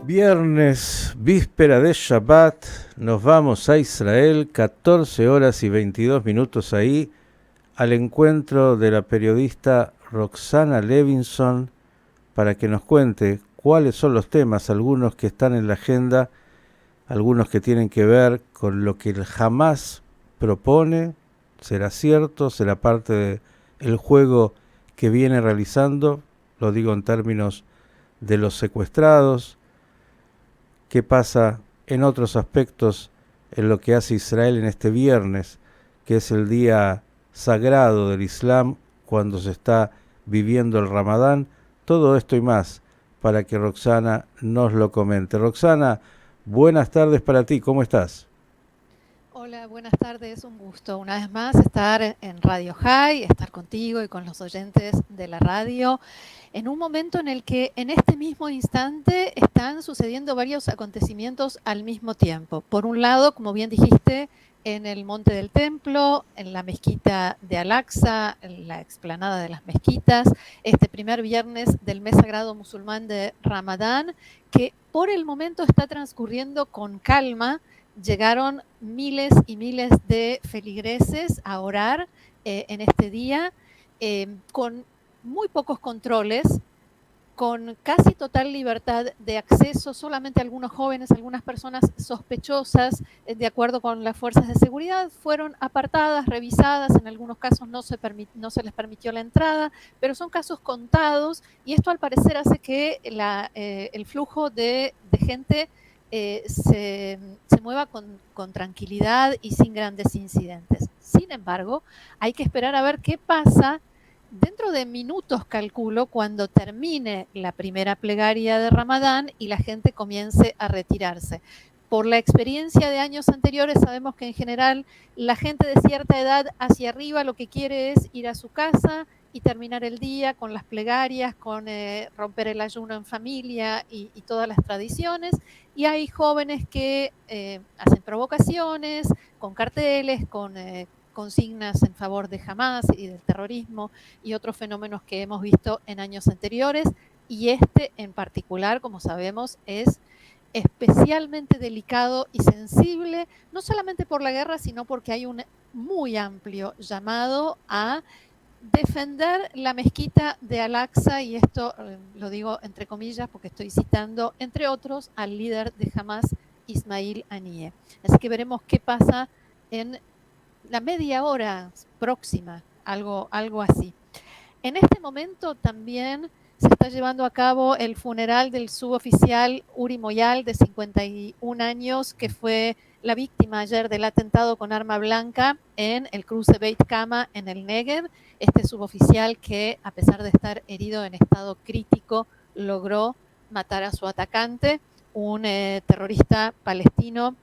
Viernes, víspera de Shabbat, nos vamos a Israel, 14 horas y 22 minutos ahí, al encuentro de la periodista Roxana Levinson para que nos cuente cuáles son los temas, algunos que están en la agenda, algunos que tienen que ver con lo que el Hamas propone, será cierto, será parte del juego que viene realizando, lo digo en términos de los secuestrados, qué pasa en otros aspectos en lo que hace Israel en este viernes, que es el día sagrado del Islam, cuando se está viviendo el Ramadán. Todo esto y más para que Roxana nos lo comente. Roxana, buenas tardes para ti, ¿cómo estás? Hola, buenas tardes. Un gusto una vez más estar en Radio High, estar contigo y con los oyentes de la radio, en un momento en el que en este mismo instante están sucediendo varios acontecimientos al mismo tiempo. Por un lado, como bien dijiste, en el Monte del Templo, en la mezquita de Al-Aqsa, en la explanada de las mezquitas, este primer viernes del mes sagrado musulmán de Ramadán, que por el momento está transcurriendo con calma. Llegaron miles y miles de feligreses a orar en este día con muy pocos controles, con casi total libertad de acceso, solamente algunos jóvenes, algunas personas sospechosas, de acuerdo con las fuerzas de seguridad, fueron apartadas, revisadas, en algunos casos no se les permitió la entrada, pero son casos contados y esto al parecer hace que el flujo de gente se mueva con tranquilidad y sin grandes incidentes. Sin embargo, hay que esperar a ver qué pasa dentro de minutos, calculo, cuando termine la primera plegaria de Ramadán y la gente comience a retirarse. Por la experiencia de años anteriores sabemos que en general la gente de cierta edad hacia arriba lo que quiere es ir a su casa y terminar el día con las plegarias, con romper el ayuno en familia y todas las tradiciones. Y hay jóvenes que hacen provocaciones con carteles, con consignas en favor de Hamas y del terrorismo y otros fenómenos que hemos visto en años anteriores. Y este en particular, como sabemos, es especialmente delicado y sensible, no solamente por la guerra, sino porque hay un muy amplio llamado a defender la mezquita de Al-Aqsa, y esto lo digo entre comillas porque estoy citando, entre otros, al líder de Hamas, Ismail Haniyeh. Así que veremos qué pasa en la media hora próxima, algo así. En este momento también se está llevando a cabo el funeral del suboficial Uri Moyal, de 51 años, que fue la víctima ayer del atentado con arma blanca en el cruce Beit Kama en el Negev. Este suboficial que, a pesar de estar herido en estado crítico, logró matar a su atacante, un terrorista palestino,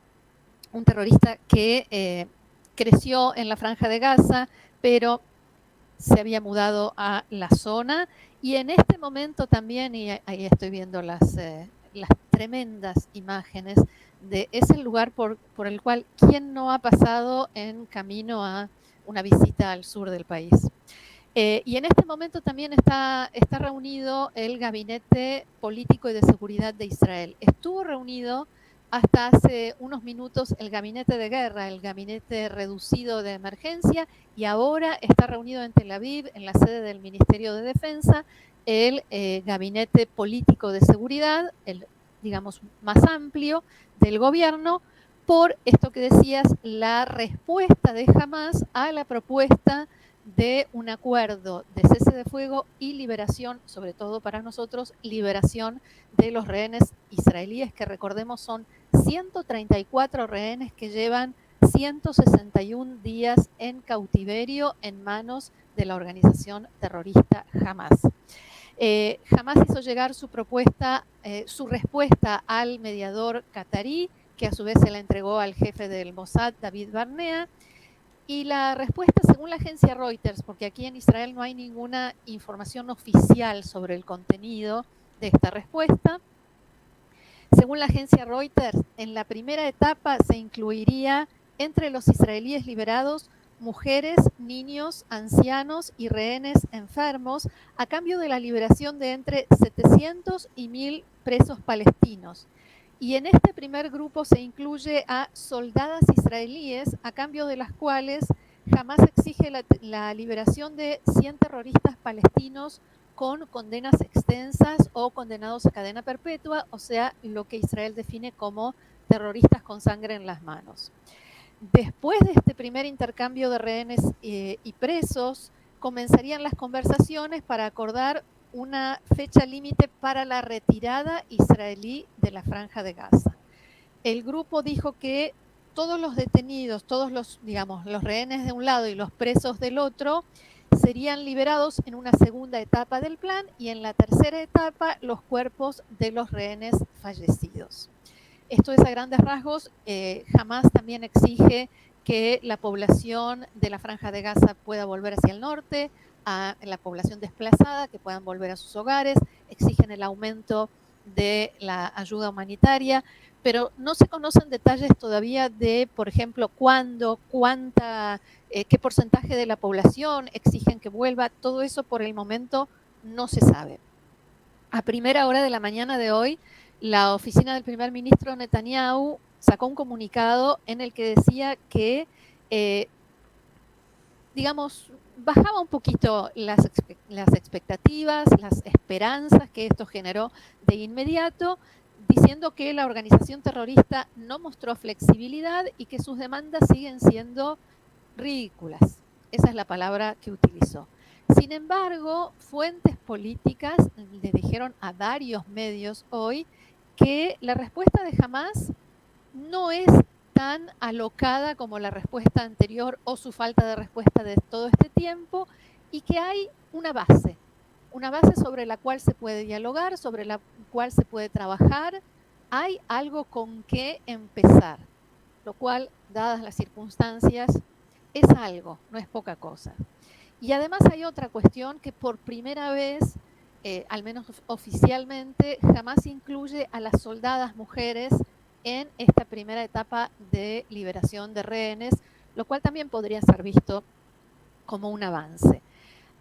un terrorista que creció en la Franja de Gaza, pero se había mudado a la zona. Y en este momento también, y ahí estoy viendo las tremendas imágenes, es el lugar por el cual quién no ha pasado en camino a una visita al sur del país. Y en este momento también está reunido el Gabinete Político y de Seguridad de Israel. Estuvo reunido hasta hace unos minutos el Gabinete de Guerra, el Gabinete Reducido de Emergencia, y ahora está reunido en Tel Aviv, en la sede del Ministerio de Defensa, el Gabinete Político de Seguridad, el, digamos, más amplio del gobierno, por esto que decías, la respuesta de Hamas a la propuesta de un acuerdo de cese de fuego y liberación, sobre todo para nosotros, liberación de los rehenes israelíes, que recordemos son 134 rehenes que llevan 161 días en cautiverio en manos de la organización terrorista Hamas. Hamas hizo llegar su propuesta, su respuesta al mediador catarí, que a su vez se la entregó al jefe del Mossad, David Barnea. Y la respuesta, según la agencia Reuters, porque aquí en Israel no hay ninguna información oficial sobre el contenido de esta respuesta, según la agencia Reuters, en la primera etapa se incluiría entre los israelíes liberados mujeres, niños, ancianos y rehenes enfermos a cambio de la liberación de entre 700 y 1000 presos palestinos. Y en este primer grupo se incluye a soldadas israelíes a cambio de las cuales Hamás exige la liberación de 100 terroristas palestinos con condenas extensas o condenados a cadena perpetua, o sea, lo que Israel define como terroristas con sangre en las manos. Después de este primer intercambio de rehenes y presos, comenzarían las conversaciones para acordar una fecha límite para la retirada israelí de la Franja de Gaza. El grupo dijo que todos los detenidos, todos los rehenes de un lado y los presos del otro, serían liberados en una segunda etapa del plan, y en la tercera etapa los cuerpos de los rehenes fallecidos. Esto es a grandes rasgos. Hamás también exige que la población de la Franja de Gaza pueda volver hacia el norte, a la población desplazada que puedan volver a sus hogares, exigen el aumento de la ayuda humanitaria, pero no se conocen detalles todavía de, por ejemplo, cuándo, qué porcentaje de la población exigen que vuelva. Todo eso por el momento no se sabe. A primera hora de la mañana de hoy, la oficina del primer ministro Netanyahu sacó un comunicado en el que decía que, bajaba un poquito las expectativas, las esperanzas que esto generó de inmediato, diciendo que la organización terrorista no mostró flexibilidad y que sus demandas siguen siendo ridículas. Esa es la palabra que utilizó. Sin embargo, fuentes políticas le dijeron a varios medios hoy que la respuesta de Hamás no es tan alocada como la respuesta anterior o su falta de respuesta de todo este tiempo, y que hay una base sobre la cual se puede dialogar, sobre la cual se puede trabajar. Hay algo con qué empezar, lo cual, dadas las circunstancias, es algo, no es poca cosa. Y además hay otra cuestión que por primera vez, al menos oficialmente, Hamás incluye a las soldadas mujeres en esta primera etapa de liberación de rehenes, lo cual también podría ser visto como un avance.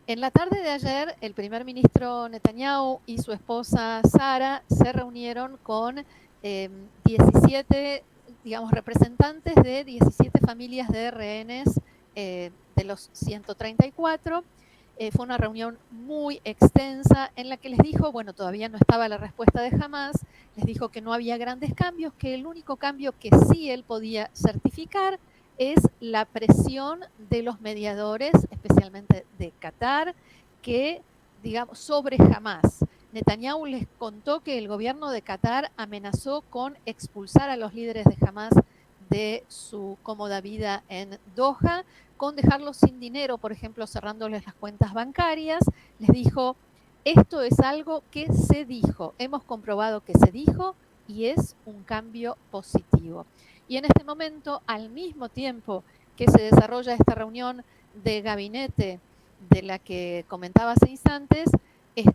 En la tarde de ayer, el primer ministro Netanyahu y su esposa Sara se reunieron con 17, representantes de 17 familias de rehenes de los 134. Fue una reunión muy extensa en la que les dijo, todavía no estaba la respuesta de Hamás, les dijo que no había grandes cambios, que el único cambio que sí él podía certificar es la presión de los mediadores, especialmente de Qatar, que, sobre Hamás. Netanyahu les contó que el gobierno de Qatar amenazó con expulsar a los líderes de Hamás de su cómoda vida en Doha, con dejarlos sin dinero, por ejemplo, cerrándoles las cuentas bancarias. Les dijo, esto es algo que se dijo, hemos comprobado que se dijo y es un cambio positivo. Y en este momento, al mismo tiempo que se desarrolla esta reunión de gabinete de la que comentaba hace instantes,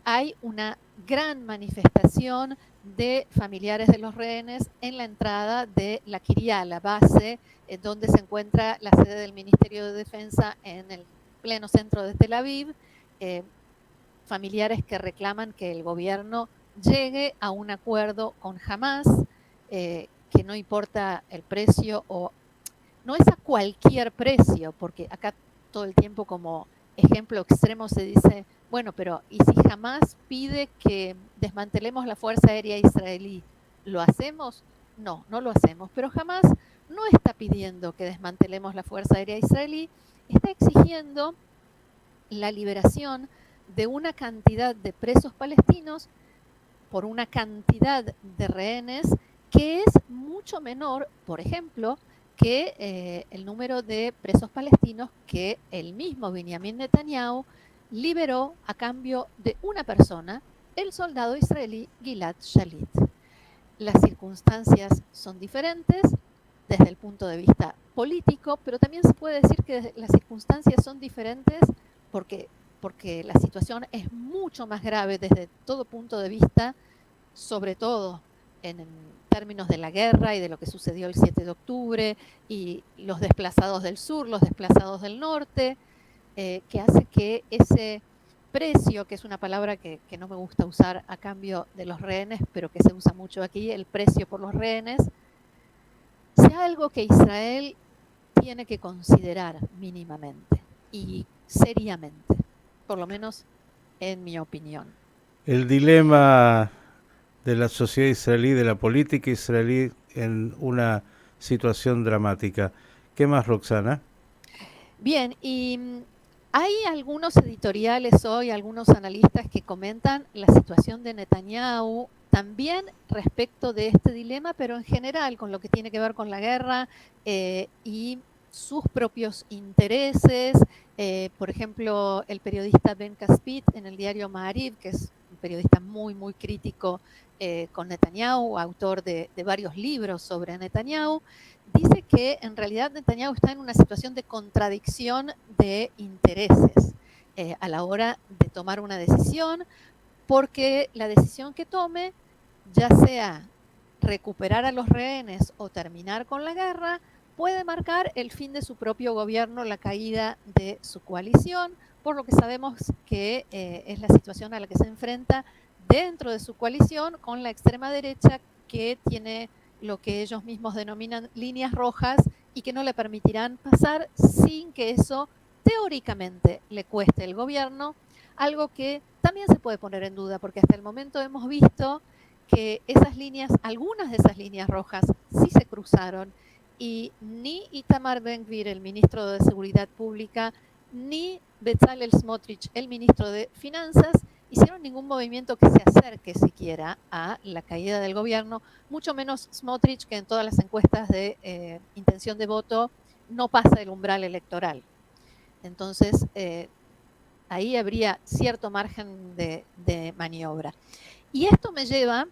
hay una gran manifestación de familiares de los rehenes en la entrada de la Kiryat, la base donde se encuentra la sede del Ministerio de Defensa en el pleno centro de Tel Aviv. Familiares que reclaman que el gobierno llegue a un acuerdo con Hamás, que no importa el precio, o no es a cualquier precio, porque acá todo el tiempo como ejemplo extremo se dice, pero ¿y si Hamás pide que desmantelemos la Fuerza Aérea Israelí? ¿Lo hacemos? No, no lo hacemos. Pero Hamás no está pidiendo que desmantelemos la Fuerza Aérea Israelí, está exigiendo la liberación de una cantidad de presos palestinos por una cantidad de rehenes que es mucho menor, por ejemplo, que el número de presos palestinos que el mismo Benjamin Netanyahu liberó a cambio de una persona, el soldado israelí Gilad Shalit. Las circunstancias son diferentes desde el punto de vista político, pero también se puede decir que las circunstancias son diferentes porque la situación es mucho más grave desde todo punto de vista, sobre todo en términos de la guerra y de lo que sucedió el 7 de octubre y los desplazados del sur, los desplazados del norte, que hace que ese precio, que es una palabra que no me gusta usar a cambio de los rehenes, pero que se usa mucho aquí, el precio por los rehenes, sea algo que Israel tiene que considerar mínimamente y seriamente, por lo menos en mi opinión. El dilema de la sociedad israelí, de la política israelí en una situación dramática. ¿Qué más, Roxana? Bien, y hay algunos editoriales hoy, algunos analistas que comentan la situación de Netanyahu también respecto de este dilema, pero en general con lo que tiene que ver con la guerra y sus propios intereses. Por ejemplo, el periodista Ben Caspit en el diario Ma'ariv, que es un periodista muy, muy crítico con Netanyahu, autor de varios libros sobre Netanyahu, dice que en realidad Netanyahu está en una situación de contradicción de intereses a la hora de tomar una decisión, porque la decisión que tome, ya sea recuperar a los rehenes o terminar con la guerra, puede marcar el fin de su propio gobierno, la caída de su coalición, por lo que sabemos que es la situación a la que se enfrenta dentro de su coalición con la extrema derecha, que tiene lo que ellos mismos denominan líneas rojas y que no le permitirán pasar sin que eso teóricamente le cueste el gobierno, algo que también se puede poner en duda, porque hasta el momento hemos visto que esas líneas, algunas de esas líneas rojas sí se cruzaron y ni Itamar Ben-Gvir, el ministro de Seguridad Pública, ni Bezalel Smotrich, el ministro de Finanzas, hicieron ningún movimiento que se acerque siquiera a la caída del gobierno, mucho menos Smotrich, que en todas las encuestas de intención de voto no pasa el umbral electoral. Entonces, ahí habría cierto margen de maniobra. Y esto me lleva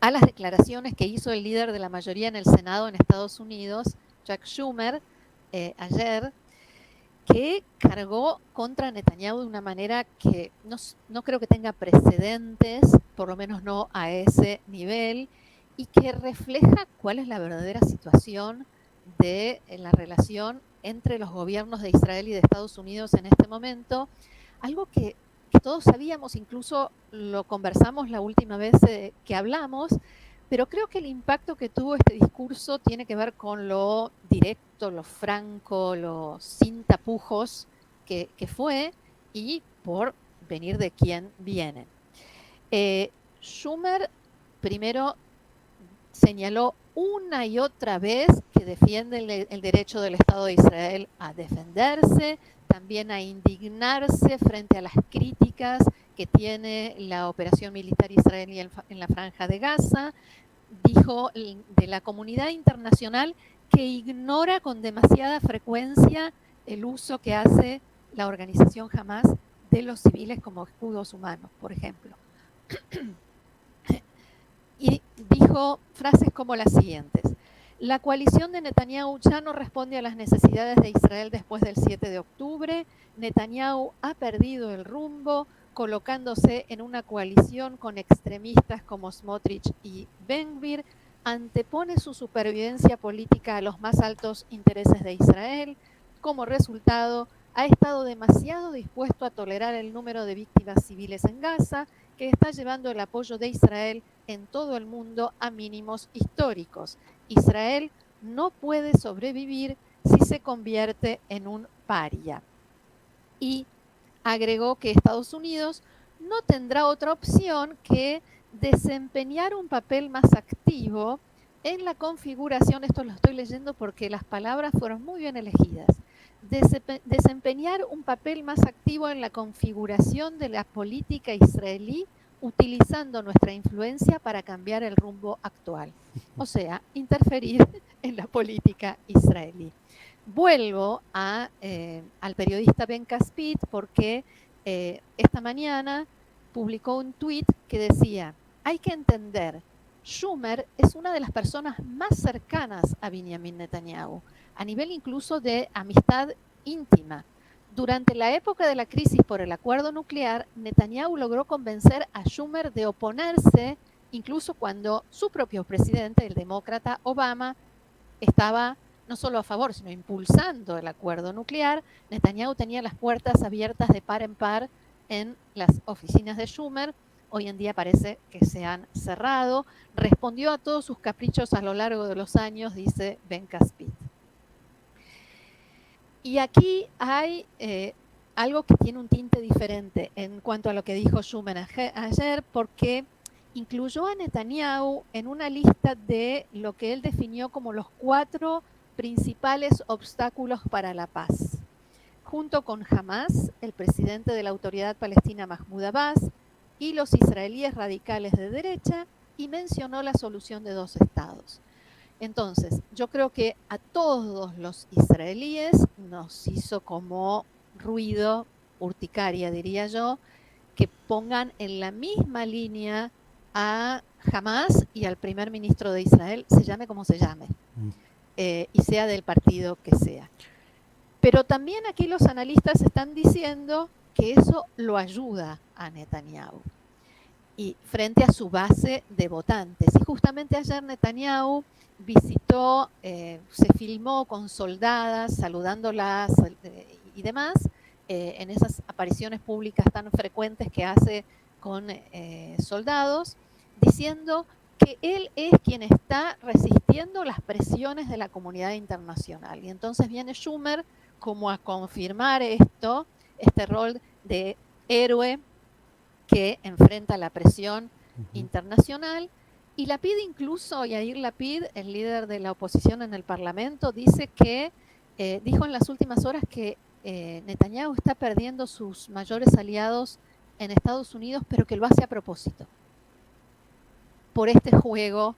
a las declaraciones que hizo el líder de la mayoría en el Senado en Estados Unidos, Chuck Schumer, ayer, que cargó contra Netanyahu de una manera que no creo que tenga precedentes, por lo menos no a ese nivel, y que refleja cuál es la verdadera situación de la relación entre los gobiernos de Israel y de Estados Unidos en este momento, algo que todos sabíamos, incluso lo conversamos la última vez que hablamos, pero creo que el impacto que tuvo este discurso tiene que ver con lo directo, lo franco, lo sin tapujos que fue, y por venir de quien viene. Schumer primero señaló una y otra vez que defiende el derecho del Estado de Israel a defenderse, también a indignarse frente a las críticas que tiene la operación militar israelí en la Franja de Gaza. Dijo de la comunidad internacional que ignora con demasiada frecuencia el uso que hace la organización Hamas de los civiles como escudos humanos, por ejemplo. Y dijo frases como las siguientes: la coalición de Netanyahu ya no responde a las necesidades de Israel después del 7 de octubre. Netanyahu ha perdido el rumbo, colocándose en una coalición con extremistas como Smotrich y Ben-Gvir, antepone su supervivencia política a los más altos intereses de Israel. Como resultado, ha estado demasiado dispuesto a tolerar el número de víctimas civiles en Gaza, que está llevando el apoyo de Israel en todo el mundo a mínimos históricos. Israel no puede sobrevivir si se convierte en un paria. Y agregó que Estados Unidos no tendrá otra opción que desempeñar un papel más activo en la configuración, esto lo estoy leyendo porque las palabras fueron muy bien elegidas, desempeñar un papel más activo en la configuración de la política israelí, utilizando nuestra influencia para cambiar el rumbo actual. O sea, interferir en la política israelí. Vuelvo al periodista Ben Caspit porque esta mañana publicó un tuit que decía: hay que entender, Schumer es una de las personas más cercanas a Benjamin Netanyahu, a nivel incluso de amistad íntima. Durante la época de la crisis por el acuerdo nuclear, Netanyahu logró convencer a Schumer de oponerse incluso cuando su propio presidente, el demócrata Obama, estaba no solo a favor, sino impulsando el acuerdo nuclear. Netanyahu tenía las puertas abiertas de par en par en las oficinas de Schumer. Hoy en día parece que se han cerrado. Respondió a todos sus caprichos a lo largo de los años, dice Ben Caspit. Y aquí hay algo que tiene un tinte diferente en cuanto a lo que dijo Schumer ayer, porque incluyó a Netanyahu en una lista de lo que él definió como los 4 principales obstáculos para la paz, junto con Hamas, el presidente de la Autoridad Palestina Mahmoud Abbas, y los israelíes radicales de derecha, y mencionó la solución de 2 estados. Entonces, yo creo que a todos los israelíes nos hizo como ruido, urticaria diría yo, que pongan en la misma línea a Hamas y al primer ministro de Israel, se llame como se llame, y sea del partido que sea. Pero también aquí los analistas están diciendo que eso lo ayuda a Netanyahu y frente a su base de votantes. Y justamente ayer Netanyahu visitó, se filmó con soldadas, saludándolas y demás, en esas apariciones públicas tan frecuentes que hace con soldados, diciendo que él es quien está resistiendo las presiones de la comunidad internacional. Y entonces viene Schumer como a confirmar esto, este rol de héroe que enfrenta la presión internacional. Y Lapid incluso, Yair Lapid, el líder de la oposición en el Parlamento, dice que, dijo en las últimas horas que Netanyahu está perdiendo sus mayores aliados en Estados Unidos, pero que lo hace a propósito, por este juego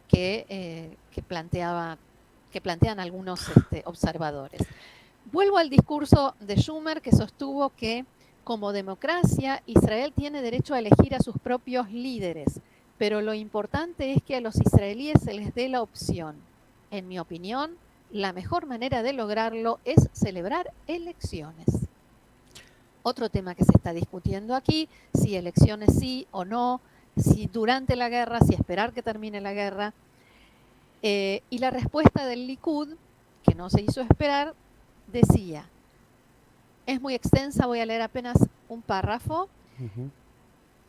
que plantean algunos observadores. Vuelvo al discurso de Schumer, que sostuvo que como democracia, Israel tiene derecho a elegir a sus propios líderes, pero lo importante es que a los israelíes se les dé la opción. En mi opinión, la mejor manera de lograrlo es celebrar elecciones. Otro tema que se está discutiendo aquí, si elecciones sí o no, si durante la guerra, si esperar que termine la guerra. Y la respuesta del Likud, que no se hizo esperar, decía, es muy extensa, voy a leer apenas un párrafo.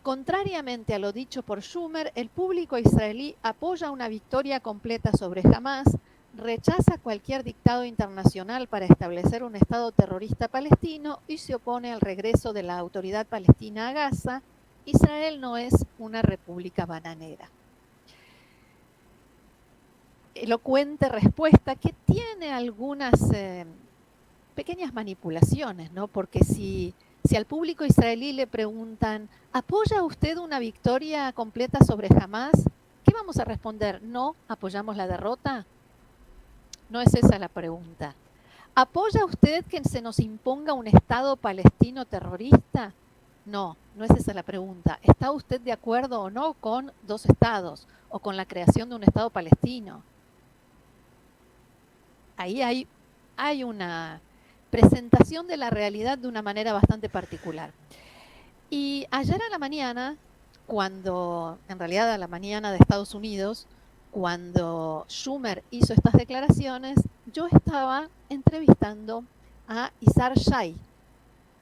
Contrariamente a lo dicho por Schumer, el público israelí apoya una victoria completa sobre Hamas, rechaza cualquier dictado internacional para establecer un Estado terrorista palestino y se opone al regreso de la Autoridad Palestina a Gaza. Israel no es una república bananera. Elocuente respuesta que tiene algunas pequeñas manipulaciones, ¿no? Porque si al público israelí le preguntan, ¿apoya usted una victoria completa sobre Hamas? ¿Qué vamos a responder? ¿No apoyamos la derrota? No es esa la pregunta. ¿Apoya usted que se nos imponga un Estado palestino terrorista? No, no es esa la pregunta. ¿Está usted de acuerdo o no con 2 estados o con la creación de un Estado palestino? Ahí hay una presentación de la realidad de una manera bastante particular. Y ayer a la mañana, en realidad a la mañana de Estados Unidos, cuando Schumer hizo estas declaraciones, yo estaba entrevistando a Yizhar Shai,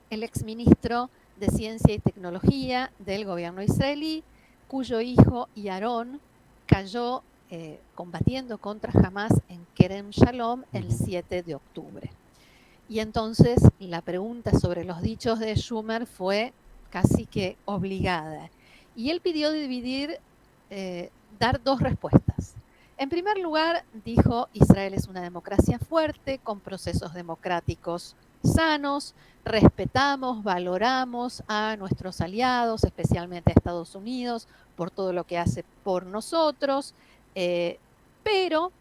el exministro de Ciencia y Tecnología del gobierno israelí, cuyo hijo Yaron cayó combatiendo contra Hamas en Kerem Shalom el 7 de octubre. Y entonces la pregunta sobre los dichos de Schumer fue casi que obligada. Y él pidió dar 2 respuestas. En primer lugar, dijo, Israel es una democracia fuerte, con procesos democráticos sanos, respetamos, valoramos a nuestros aliados, especialmente a Estados Unidos, por todo lo que hace por nosotros, pero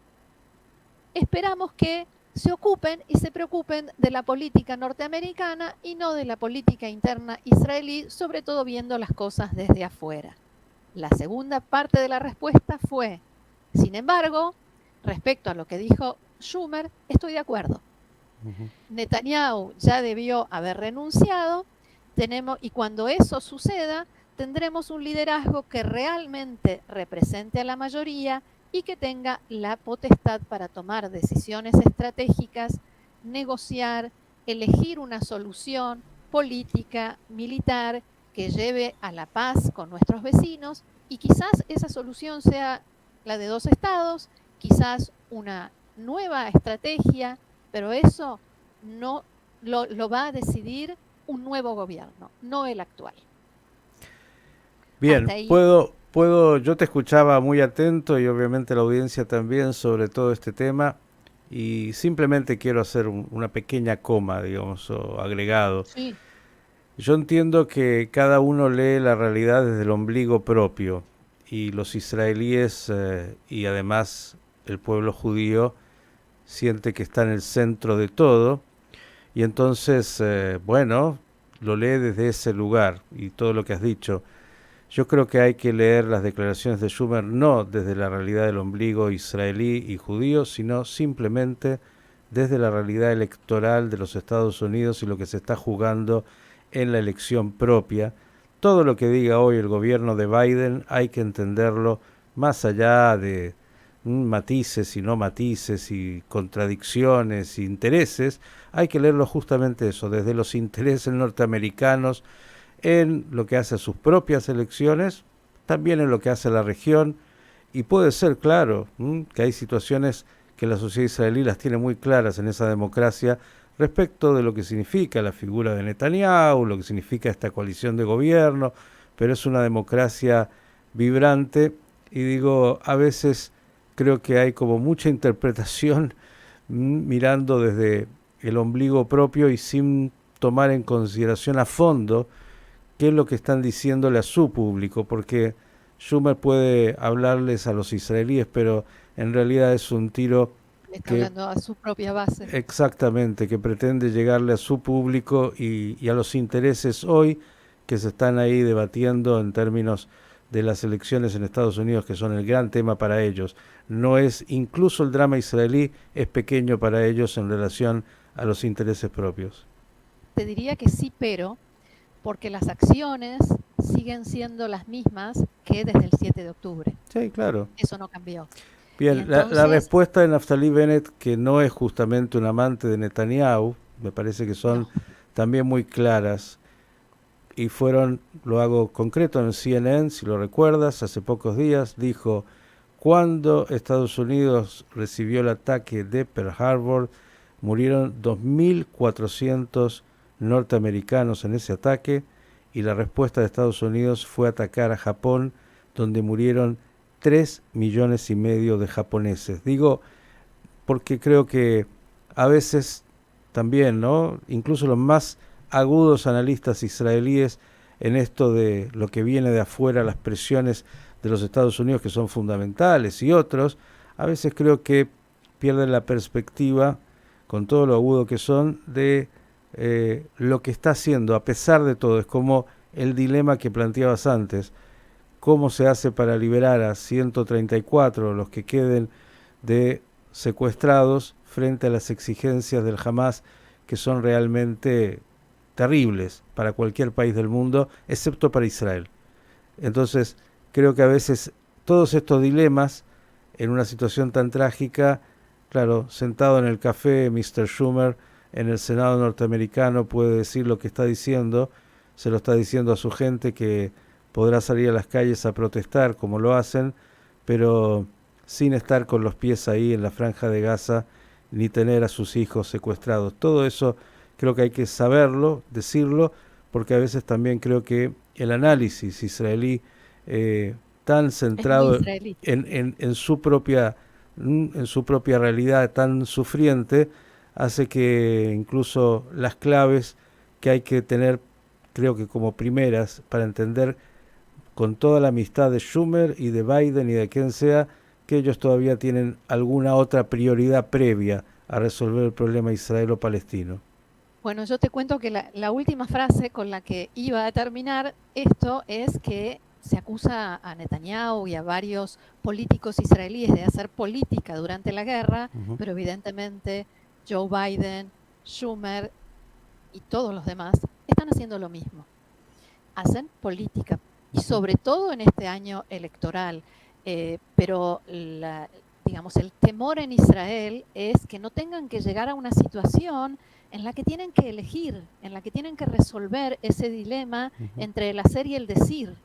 esperamos que se ocupen y se preocupen de la política norteamericana y no de la política interna israelí, sobre todo viendo las cosas desde afuera. La segunda parte de la respuesta fue, sin embargo, respecto a lo que dijo Schumer, estoy de acuerdo. Netanyahu ya debió haber renunciado, y cuando eso suceda, tendremos un liderazgo que realmente represente a la mayoría y que tenga la potestad para tomar decisiones estratégicas, negociar, elegir una solución política, militar, que lleve a la paz con nuestros vecinos, y quizás esa solución sea la de dos estados, quizás una nueva estrategia, pero eso no lo va a decidir un nuevo gobierno, no el actual. Bien, Hasta ahí. yo te escuchaba muy atento y obviamente la audiencia también sobre todo este tema y simplemente quiero hacer una pequeña coma, digamos, o agregado. Sí. Yo entiendo que cada uno lee la realidad desde el ombligo propio y los israelíes y además el pueblo judío siente que está en el centro de todo y entonces, bueno, lo lee desde ese lugar y todo lo que has dicho. Yo creo que hay que leer las declaraciones de Schumer no desde la realidad del ombligo israelí y judío, sino simplemente desde la realidad electoral de los Estados Unidos y lo que se está jugando en la elección propia. Todo lo que diga hoy el gobierno de Biden hay que entenderlo más allá de matices y no matices y contradicciones e intereses, hay que leerlo justamente eso, desde los intereses norteamericanos en lo que hace a sus propias elecciones, también en lo que hace a la región, y puede ser claro que hay situaciones que la sociedad israelí las tiene muy claras en esa democracia respecto de lo que significa la figura de Netanyahu, lo que significa esta coalición de gobierno, pero es una democracia vibrante y digo, a veces creo que hay como mucha interpretación mirando desde el ombligo propio y sin tomar en consideración a fondo qué es lo que están diciéndole a su público, porque Schumer puede hablarles a los israelíes, pero en realidad es un tiro Le está que hablando a su propia base. exactamente, que pretende llegarle a su público y a los intereses hoy que se están ahí debatiendo en términos de las elecciones en Estados Unidos, que son el gran tema para ellos. No es, incluso el drama israelí es pequeño para ellos en relación a los intereses propios. Te diría que sí, pero porque las acciones siguen siendo las mismas que desde el 7 de octubre. Sí, claro. Eso no cambió. Y Bien, la entonces, respuesta de Naftali Bennett, que no es justamente un amante de Netanyahu, me parece que son no. también muy claras y fueron, lo hago concreto en CNN, si lo recuerdas, hace pocos días, dijo, cuando Estados Unidos recibió el ataque de Pearl Harbor, murieron 2.400 norteamericanos en ese ataque y la respuesta de Estados Unidos fue atacar a Japón, donde murieron 3,5 millones de japoneses. Digo, porque creo que a veces también, ¿no? Incluso los más agudos analistas israelíes en esto de lo que viene de afuera, las presiones de los Estados Unidos que son fundamentales y otros, a veces creo que pierden la perspectiva, con todo lo agudo que son, de lo que está haciendo, a pesar de todo. Es como el dilema que planteabas antes. ¿Cómo se hace para liberar a 134, los que queden de secuestrados, frente a las exigencias del Hamas, que son realmente terribles para cualquier país del mundo, excepto para Israel? Entonces, creo que a veces todos estos dilemas, en una situación tan trágica, claro, sentado en el café, Mr. Schumer, en el Senado norteamericano, puede decir lo que está diciendo, se lo está diciendo a su gente que podrá salir a las calles a protestar como lo hacen, pero sin estar con los pies ahí en la franja de Gaza, ni tener a sus hijos secuestrados. Todo eso creo que hay que saberlo, decirlo, porque a veces también creo que el análisis israelí tan Es muy centrado israelí. en su propia realidad tan sufriente, hace que incluso las claves que hay que tener, creo que como primeras, para entender con toda la amistad de Schumer y de Biden y de quien sea, que ellos todavía tienen alguna otra prioridad previa a resolver el problema israelo-palestino. Bueno, yo te cuento que la última frase con la que iba a terminar esto es que se acusa a Netanyahu y a varios políticos israelíes de hacer política durante la guerra, Ujú. pero evidentemente Joe Biden, Schumer y todos los demás están haciendo lo mismo. Hacen política y sobre todo en este año electoral. Pero digamos, el temor en Israel es que no tengan que llegar a una situación en la que tienen que elegir, en la que tienen que resolver ese dilema entre el hacer y el decir,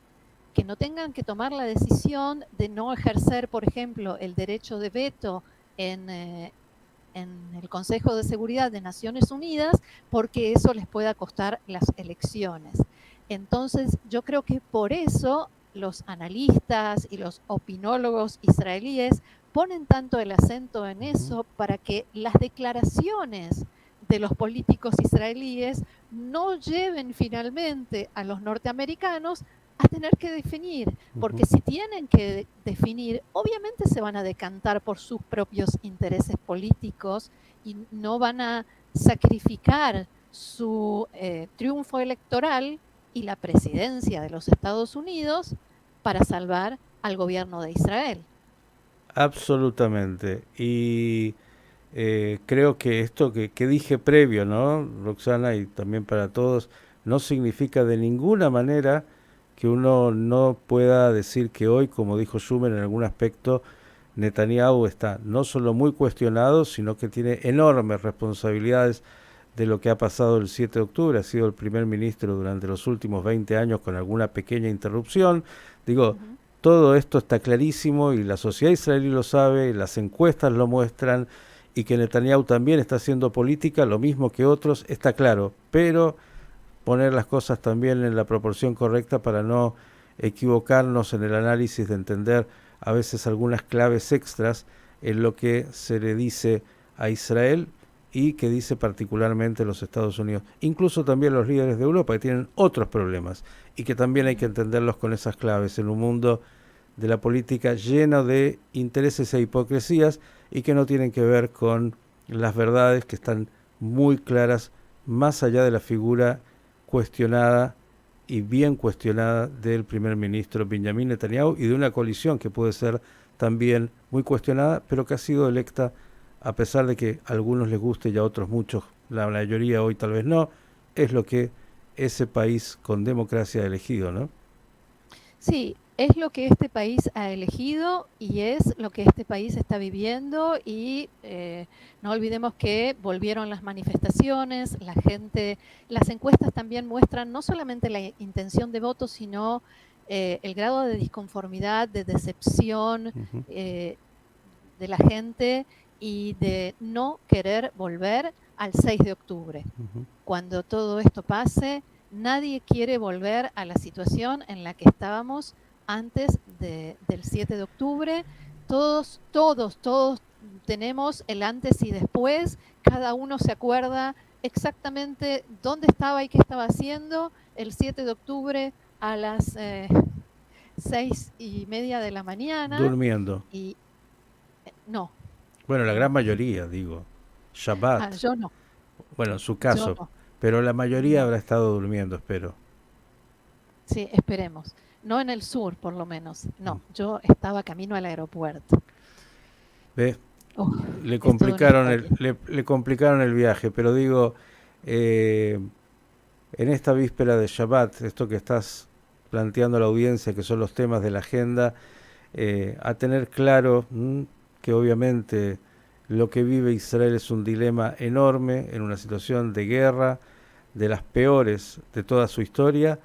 que no tengan que tomar la decisión de no ejercer, por ejemplo, el derecho de veto en el Consejo de Seguridad de Naciones Unidas, porque eso les pueda costar las elecciones. Entonces, yo creo que por eso los analistas y los opinólogos israelíes ponen tanto el acento en eso, para que las declaraciones de los políticos israelíes no lleven finalmente a los norteamericanos a tener que definir, porque si tienen que definir, obviamente se van a decantar por sus propios intereses políticos y no van a sacrificar su triunfo electoral y la presidencia de los Estados Unidos para salvar al gobierno de Israel. Absolutamente. Y creo que esto que dije previo, ¿no, Roxana? Y también para todos, no significa de ninguna manera que uno no pueda decir que hoy, como dijo Schumer en algún aspecto, Netanyahu está no solo muy cuestionado, sino que tiene enormes responsabilidades de lo que ha pasado el 7 de octubre. Ha sido el primer ministro durante los últimos 20 años con alguna pequeña interrupción. Digo, todo esto está clarísimo y la sociedad israelí lo sabe, las encuestas lo muestran, y que Netanyahu también está haciendo política, lo mismo que otros, está claro, pero poner las cosas también en la proporción correcta para no equivocarnos en el análisis de entender a veces algunas claves extras en lo que se le dice a Israel y que dice particularmente los Estados Unidos, incluso también los líderes de Europa, que tienen otros problemas y que también hay que entenderlos con esas claves en un mundo de la política lleno de intereses e hipocresías y que no tienen que ver con las verdades que están muy claras más allá de la figura cuestionada y bien cuestionada del primer ministro Benjamin Netanyahu y de una coalición que puede ser también muy cuestionada, pero que ha sido electa a pesar de que a algunos les guste y a otros muchos, la mayoría hoy tal vez no, es lo que ese país con democracia ha elegido, ¿no? Sí, es lo que este país ha elegido y es lo que este país está viviendo y no olvidemos que volvieron las manifestaciones, la gente, las encuestas también muestran no solamente la intención de voto, sino el grado de disconformidad, de decepción de la gente y de no querer volver al 6 de octubre. Cuando todo esto pase, nadie quiere volver a la situación en la que estábamos antes del 7 de octubre. Todos tenemos el antes y después. Cada uno se acuerda exactamente dónde estaba y qué estaba haciendo el 7 de octubre a las 6:30 de la mañana. Durmiendo. Y no. Bueno, la gran mayoría, digo. Shabbat. Yo no. Bueno, en su caso. No. Pero la mayoría habrá estado durmiendo, espero. Sí, esperemos. No en el sur, por lo menos. No, yo estaba camino al aeropuerto. ¿Ves? Le le complicaron el viaje, pero digo, en esta víspera de Shabbat, esto que estás planteando a la audiencia, que son los temas de la agenda, a tener claro que obviamente lo que vive Israel es un dilema enorme en una situación de guerra, de las peores de toda su historia,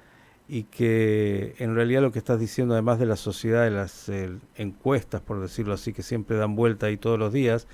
y que en realidad lo que estás diciendo, además de la sociedad, de las encuestas, por decirlo así, que siempre dan vuelta ahí todos los días,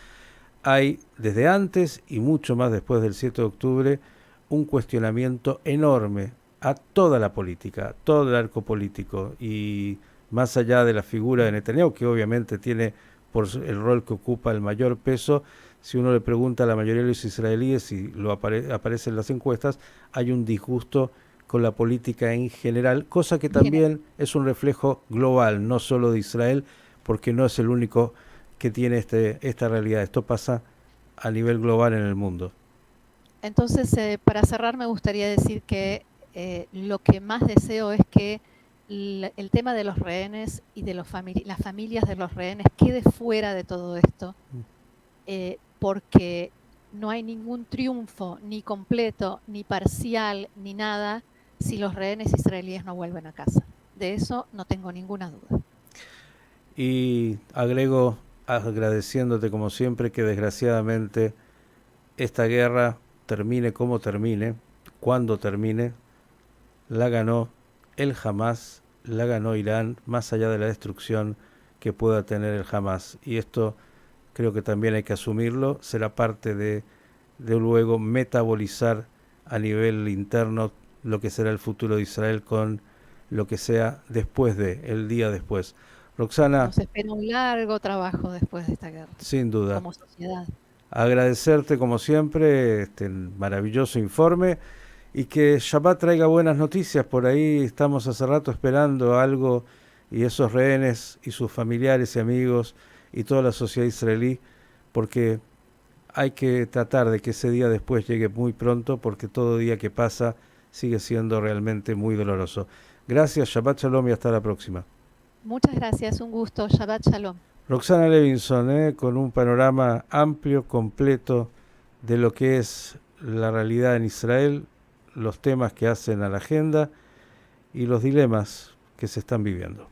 hay desde antes y mucho más después del 7 de octubre un cuestionamiento enorme a toda la política, a todo el arco político, y más allá de la figura de Netanyahu, que obviamente tiene por el rol que ocupa el mayor peso. Si uno le pregunta a la mayoría de los israelíes y lo aparece en las encuestas, hay un disgusto con la política en general, cosa que también es un reflejo global, no solo de Israel, porque no es el único que tiene esta realidad. Esto pasa a nivel global en el mundo. Entonces, para cerrar, me gustaría decir que lo que más deseo es que el tema de los rehenes y de las familias de los rehenes quede fuera de todo esto, porque no hay ningún triunfo, ni completo, ni parcial, ni nada, si los rehenes israelíes no vuelven a casa. de eso no tengo ninguna duda. Y agrego, agradeciéndote como siempre, que desgraciadamente esta guerra, termine como termine, cuando termine, la ganó el Hamas, la ganó Irán, más allá de la destrucción que pueda tener el Hamas. Y esto creo que también hay que asumirlo, será parte de luego metabolizar a nivel interno lo que será el futuro de Israel con lo que sea después de, el día después. Roxana, Nos espera un largo trabajo después de esta guerra, sin duda, como sociedad. agradecerte como siempre este maravilloso informe y que Shabbat traiga buenas noticias. Por ahí estamos hace rato esperando algo y esos rehenes y sus familiares y amigos y toda la sociedad israelí, porque hay que tratar de que ese día después llegue muy pronto, porque todo día que pasa sigue siendo realmente muy doloroso. Gracias, Shabbat Shalom y hasta la próxima. Muchas gracias, un gusto. Shabbat Shalom. Roxana Levinson, con un panorama amplio, completo de lo que es la realidad en Israel, los temas que hacen a la agenda y los dilemas que se están viviendo.